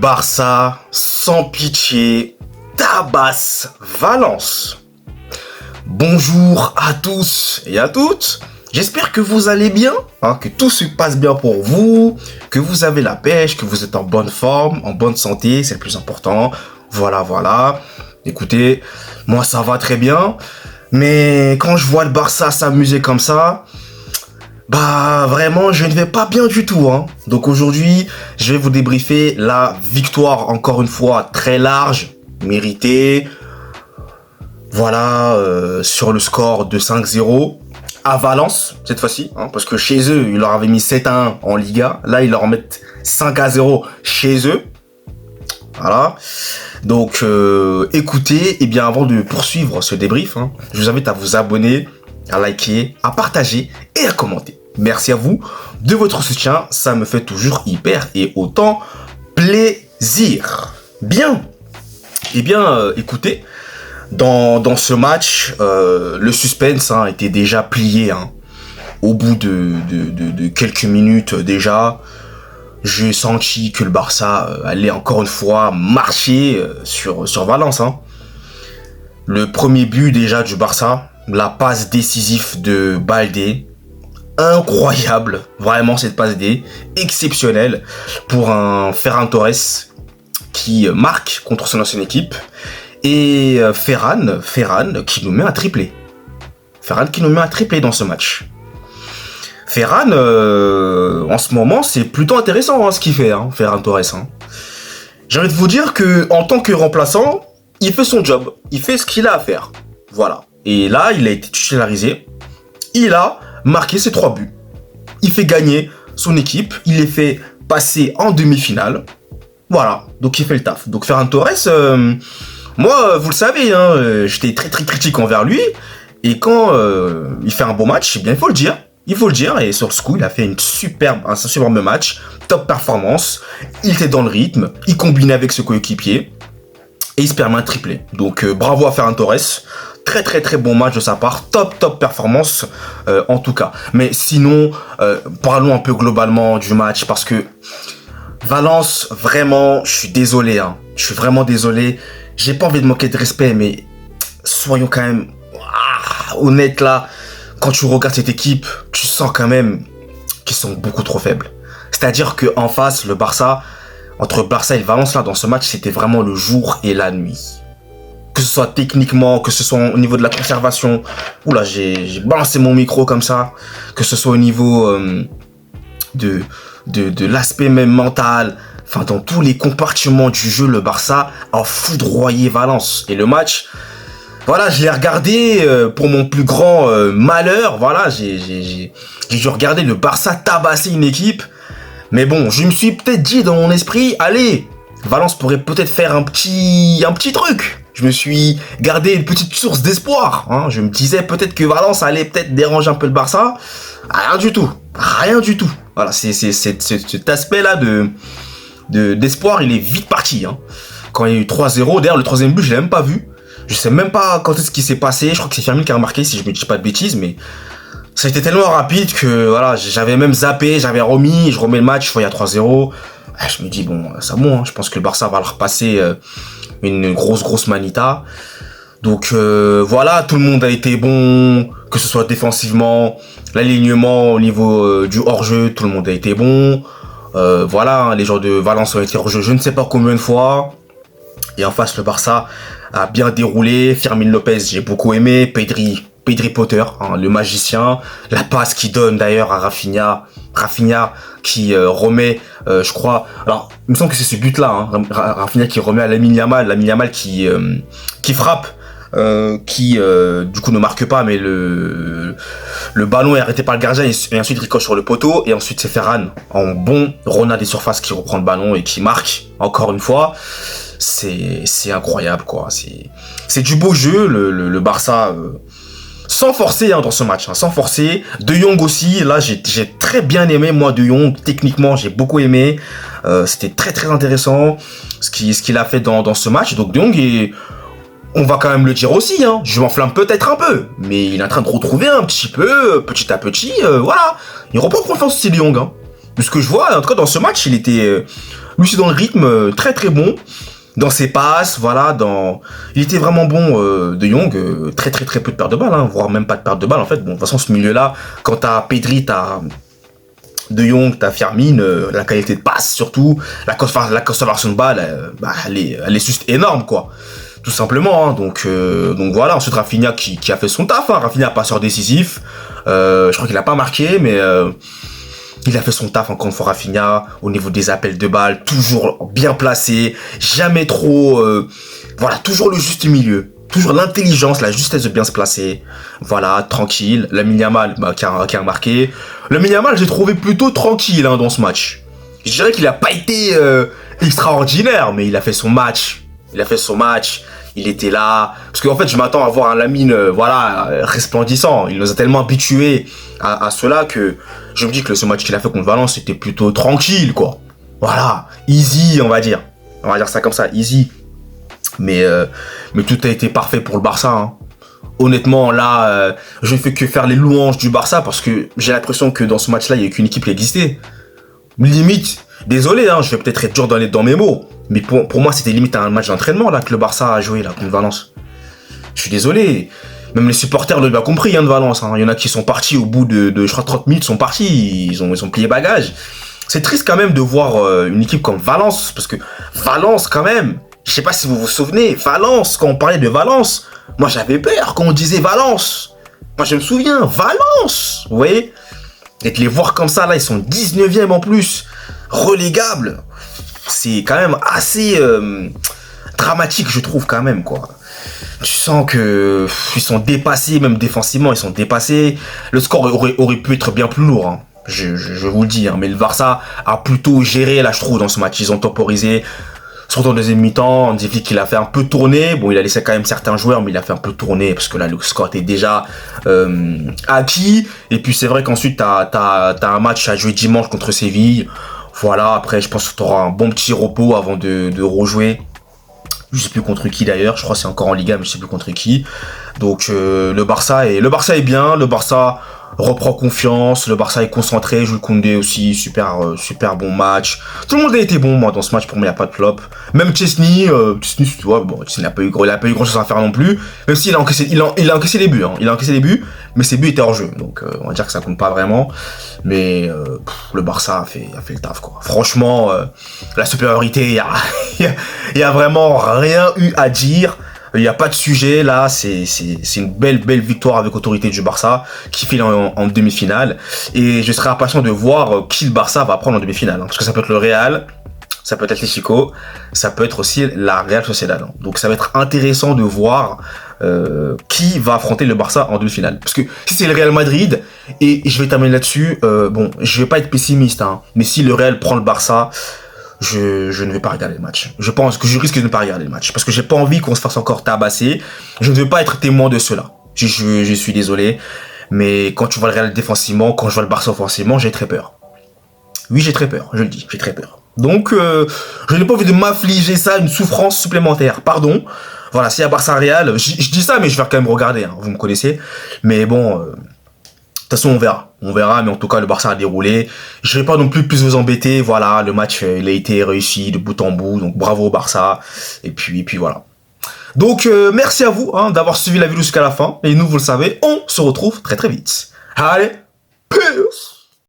Barça, sans pitié, tabasse Valence. Bonjour à tous et à toutes. J'espère que vous allez bien, que tout se passe bien pour vous, que vous avez la pêche, que vous êtes en bonne forme, en bonne santé, c'est le plus important. Voilà. Écoutez, moi ça va très bien, mais quand je vois le Barça s'amuser comme ça, vraiment je ne vais pas bien du tout. Donc aujourd'hui, je vais vous débriefer la victoire, encore une fois, très large, méritée. Voilà, sur le score de 5-0 à Valence, cette fois-ci, parce que chez eux, ils leur avaient mis 7-1 en Liga. Là, ils leur mettent 5-0 chez eux. Voilà. Donc, écoutez, et bien avant de poursuivre ce débrief, je vous invite à vous abonner, à liker, à partager et à commenter. Merci à vous de votre soutien, ça me fait toujours hyper et autant plaisir. Bien. Eh bien, écoutez, dans ce match, le suspense était déjà plié. Au bout de quelques minutes déjà, j'ai senti que le Barça allait encore une fois marcher sur Valence. Le premier but déjà du Barça, la passe décisive de Baldé, incroyable, vraiment cette passe D, exceptionnelle pour un Ferran Torres qui marque contre son ancienne équipe. Et Ferran qui nous met un triplé. Ferran qui nous met un triplé dans ce match. Ferran, en ce moment, c'est plutôt intéressant ce qu'il fait, Ferran Torres. J'ai envie de vous dire que en tant que remplaçant, il fait son job. Il fait ce qu'il a à faire. Voilà. Et là, il a été titularisé. Il a marqué ses 3 buts. Il fait gagner son équipe. Il les fait passer en demi-finale. Voilà. Donc, il fait le taf. Donc, Ferran Torres... moi, vous le savez, j'étais très critique envers lui. Et quand il fait un beau match, eh bien, il faut le dire. Et sur ce coup, il a fait un superbe match. Top performance. Il était dans le rythme. Il combinait avec ses coéquipiers. Et il se permet un triplé. Donc, bravo à Ferran Torres. Très bon match de sa part. Top performance, en tout cas. Mais sinon, parlons un peu globalement du match. Parce que Valence, vraiment, je suis désolé. Je suis vraiment désolé. J'ai pas envie de manquer de respect, mais soyons quand même honnêtes là. Quand tu regardes cette équipe, tu sens quand même qu'ils sont beaucoup trop faibles. C'est-à-dire qu'en face, le Barça, entre Barça et le Valence, là, dans ce match, c'était vraiment le jour et la nuit. Que ce soit techniquement, que ce soit au niveau de la conservation. Oula, j'ai balancé mon micro comme ça. Que ce soit au niveau de l'aspect même mental. Enfin, dans tous les compartiments du jeu, le Barça a foudroyé Valence. Et le match, voilà, je l'ai regardé pour mon plus grand malheur. Voilà, j'ai dû regarder le Barça tabasser une équipe. Mais bon, je me suis peut-être dit dans mon esprit, allez, Valence pourrait peut-être faire un petit truc. Je me suis gardé une petite source d'espoir. Je me disais peut-être que Valence allait peut-être déranger un peu le Barça. Rien du tout. Voilà, c'est cet aspect-là d'espoir, il est vite parti. Quand il y a eu 3-0, d'ailleurs le troisième but je l'ai même pas vu. Je sais même pas quand est-ce qui s'est passé. Je crois que c'est Firmino qui a remarqué, si je me dis pas de bêtises, mais ça a été tellement rapide que voilà, j'avais même zappé, j'avais remis, je remets le match, il y a 3-0. Je me dis bon, c'est bon, je pense que le Barça va leur passer une grosse manita. Donc voilà, tout le monde a été bon, que ce soit défensivement, l'alignement au niveau du hors-jeu, tout le monde a été bon. Voilà, les joueurs de Valence ont été hors-jeu je ne sais pas combien de fois. Et en face, le Barça a bien déroulé. Fermín López, j'ai beaucoup aimé. Pedri Potter, le magicien. La passe qu'il donne d'ailleurs à Rafinha qui remet, je crois... Alors, il me semble que c'est ce but-là. Rafinha qui remet à Lamine Yamal qui frappe. Qui du coup ne marque pas, mais le ballon est arrêté par le gardien et ensuite ricoche sur le poteau, et ensuite c'est Ferran en bon Ronald des surfaces qui reprend le ballon et qui marque encore une fois. C'est incroyable quoi, c'est du beau jeu, le Barça sans forcer dans ce match, sans forcer. De Jong aussi, là j'ai très bien aimé moi De Jong, techniquement j'ai beaucoup aimé, c'était très intéressant ce qu'il a fait dans ce match. Donc De Jong on va quand même le dire aussi, je m'enflamme peut-être un peu, mais il est en train de retrouver un petit peu, petit à petit, voilà. Il reprend confiance aussi De Jong, De ce que je vois, en tout cas dans ce match, il était lui aussi dans le rythme, très très bon. Dans ses passes, voilà, il était vraiment bon, De Jong, très très très peu de pertes de balles, hein, voire même pas de pertes de balles en fait. Bon, de toute façon, ce milieu-là, quand t'as Pedri, t'as De Jong, t'as Firmine, la qualité de passe surtout, la conservation de balles, elle est juste énorme quoi. Tout simplement, hein. Donc voilà, ensuite Rafinha qui a fait son taf, hein. Rafinha, passeur décisif, je crois qu'il a pas marqué, mais il a fait son taf encore une fois Rafinha, au niveau des appels de balles, toujours bien placé, jamais trop, voilà, toujours le juste milieu. Toujours l'intelligence, la justesse de bien se placer. Voilà, tranquille. Lamine Yamal, qui a marqué. Lamine Yamal, j'ai trouvé plutôt tranquille hein, dans ce match. Je dirais qu'il a pas été extraordinaire, mais il a fait son match. Il était là. Parce qu'en fait, je m'attends à voir un Lamine, resplendissant. Il nous a tellement habitués à cela que je me dis que ce match qu'il a fait contre Valence, c'était plutôt tranquille, quoi. Voilà, easy, on va dire. On va dire ça comme ça, easy. Mais tout a été parfait pour le Barça. Hein. Honnêtement, là, je ne fais que faire les louanges du Barça parce que j'ai l'impression que dans ce match-là, il n'y a qu'une équipe qui existait. Limite, désolé, hein, je vais peut-être être dur dans mes mots, mais pour moi, c'était limite un match d'entraînement là que le Barça a joué là contre Valence. Je suis désolé. Même les supporters l'ont bien compris hein, de Valence. Hein. Il y en a qui sont partis au bout de je crois 30 minutes, sont partis, ils ont plié bagages. C'est triste quand même de voir une équipe comme Valence, parce que Valence quand même. Je sais pas si vous vous souvenez, Valence, quand on parlait de Valence, moi j'avais peur quand on disait Valence. Moi je me souviens, Valence, vous voyez. Et de les voir comme ça, là, ils sont 19e en plus, relégables. C'est quand même assez dramatique, je trouve, quand même, quoi. Tu sens que ils sont dépassés, même défensivement, ils sont dépassés. Le score aurait pu être bien plus lourd, hein. Je vous le dis, hein, mais le Barça a plutôt géré, là, je trouve, dans ce match. Ils ont temporisé. Surtout en deuxième mi-temps, Hansi qu'il a fait un peu tourner. Bon, il a laissé quand même certains joueurs, mais il a fait un peu tourner parce que là, le score était déjà acquis. Et puis, c'est vrai qu'ensuite, t'as un match à jouer dimanche contre Séville. Voilà, après, je pense que t'auras un bon petit repos avant de rejouer. Je sais plus contre qui d'ailleurs. Je crois que c'est encore en Liga, mais je sais plus contre qui. Donc, le Barça est bien. Le Barça reprend confiance, le Barça est concentré, Jules Koundé aussi, super bon match. Tout le monde a été bon, moi, dans ce match, pour moi, il n'y a pas de flop. Même Chesney, tu vois, bon, Chesney n'a pas eu grand chose à faire non plus, même s'il a encaissé, il a encaissé les buts, hein. Il a encaissé les buts, mais ses buts étaient hors jeu, donc on va dire que ça compte pas vraiment. Mais le Barça a fait le taf, quoi. Franchement, la supériorité, il y a vraiment rien eu à dire. Il n'y a pas de sujet, là, c'est une belle victoire avec autorité du Barça qui file en demi-finale. Et je serai impatient de voir qui le Barça va prendre en demi-finale. Hein, parce que ça peut être le Real, ça peut être les Chico, ça peut être aussi la Real Sociedad. Hein. Donc ça va être intéressant de voir qui va affronter le Barça en demi-finale. Parce que si c'est le Real Madrid, et je vais terminer là-dessus, bon, je vais pas être pessimiste, hein, mais si le Real prend le Barça, je ne vais pas regarder le match. Je pense que je risque de ne pas regarder le match. Parce que j'ai pas envie qu'on se fasse encore tabasser. Je ne veux pas être témoin de cela. Je suis désolé. Mais quand tu vois le Real défensivement, quand je vois le Barça offensivement, j'ai très peur. Oui, j'ai très peur. Je le dis, j'ai très peur. Donc, je n'ai pas envie de m'affliger ça, une souffrance supplémentaire. Pardon. Voilà, s'il y a Barça Real, je dis ça, mais je vais quand même regarder. Hein, vous me connaissez. Mais bon... de toute façon, on verra, mais en tout cas, le Barça a déroulé. Je vais pas non plus vous embêter. Voilà, le match, il a été réussi de bout en bout. Donc, bravo au Barça. Et puis voilà. Donc, merci à vous hein, d'avoir suivi la vidéo jusqu'à la fin. Et nous, vous le savez, on se retrouve très très vite. Allez, peace!